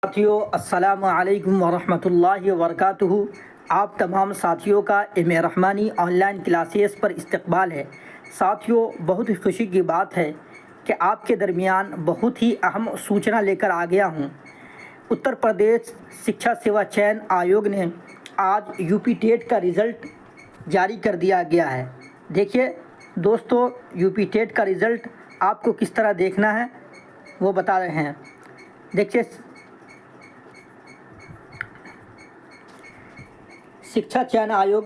साथियों अस्सलामु अलैकुम वरहमतुल्लाहि वबरकातुहू। आप तमाम साथियों का इल्म रहमानी ऑनलाइन क्लासेस पर इस्तकबाल है। साथियों, बहुत ही खुशी की बात है कि आपके दरमियान बहुत ही अहम सूचना लेकर आ गया हूँ। उत्तर प्रदेश शिक्षा सेवा चयन आयोग ने आज यूपी टेट का रिज़ल्ट जारी कर दिया गया है। देखिए दोस्तों, यूपी टेट का रिज़ल्ट आपको किस तरह देखना है वो बता रहे हैं। देखिए, शिक्षा चयन आयोग,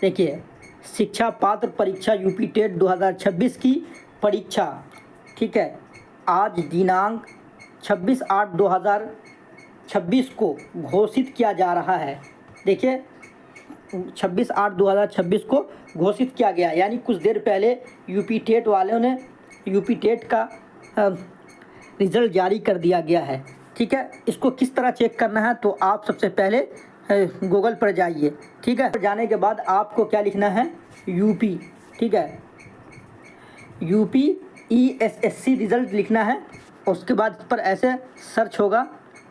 देखिए शिक्षा पात्र परीक्षा यूपी टेट 2026 की परीक्षा, ठीक है, आज दिनांक 26/8/2026 को घोषित किया जा रहा है। देखिए 26/8/2026 को घोषित किया गया, यानी कुछ देर पहले यूपी टेट वालों ने यूपी टेट का रिज़ल्ट जारी कर दिया गया है। ठीक है, इसको किस तरह चेक करना है तो आप सबसे पहले गूगल पर जाइए। ठीक है, जाने के बाद आपको क्या लिखना है, यूपी, ठीक है, यूपी ESSC रिज़ल्ट लिखना है। उसके बाद इस पर ऐसे सर्च होगा,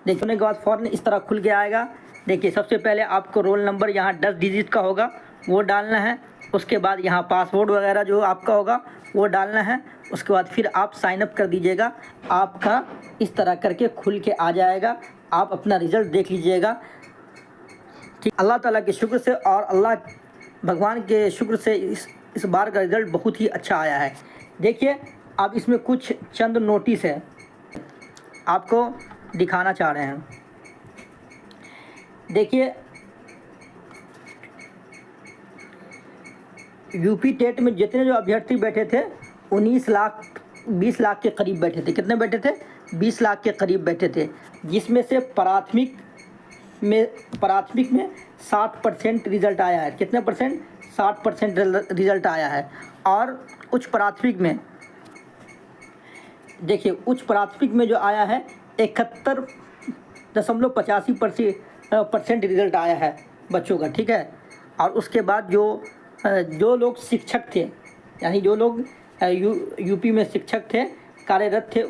देखने के बाद फ़ौरन इस तरह खुल के आएगा। देखिए सबसे पहले आपको रोल नंबर यहाँ 10 डिजिट का होगा वो डालना है। उसके बाद यहाँ पासवर्ड वगैरह जो आपका होगा वो डालना है। उसके बाद फिर आप साइन अप कर दीजिएगा। आपका इस तरह करके खुल के आ जाएगा। आप अपना रिज़ल्ट देख लीजिएगा। ठीक, अल्लाह ताला के शुक्र से और अल्लाह भगवान के शुक्र से इस बार का रिज़ल्ट बहुत ही अच्छा आया है। देखिए अब इसमें कुछ चंद नोटिस है, आपको दिखाना चाह रहे हैं। देखिए यूपी टेट में जितने जो अभ्यर्थी बैठे थे 20 लाख के करीब बैठे थे। कितने बैठे थे? 20 लाख के करीब बैठे थे, जिसमें से प्राथमिक में 60% रिज़ल्ट आया है। कितने परसेंट? 60% रिज़ल्ट आया है। और उच्च प्राथमिक में, देखिए उच्च प्राथमिक में जो आया है 71.85% रिज़ल्ट आया है बच्चों का। ठीक है, और उसके बाद जो लोग शिक्षक थे, यानी जो लोग यूपी में शिक्षक थे, कार्यरत थे,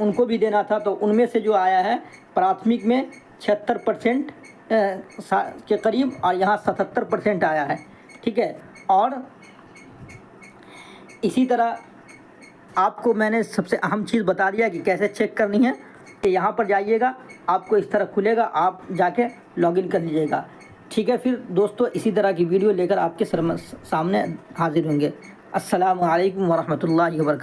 उनको भी देना था, तो उनमें से जो आया है प्राथमिक में 76% के करीब और यहाँ 77% आया है। ठीक है, और इसी तरह आपको मैंने सबसे अहम चीज़ बता दिया कि कैसे चेक करनी है। कि यहाँ पर जाइएगा, आपको इस तरह खुलेगा, आप जाके लॉगिन कर लीजिएगा। ठीक है, फिर दोस्तों इसी तरह की वीडियो लेकर आपके सामने हाजिर होंगे। अस्सलामु अलैकुम वरहमतुल्लाहि वबरकातुहू।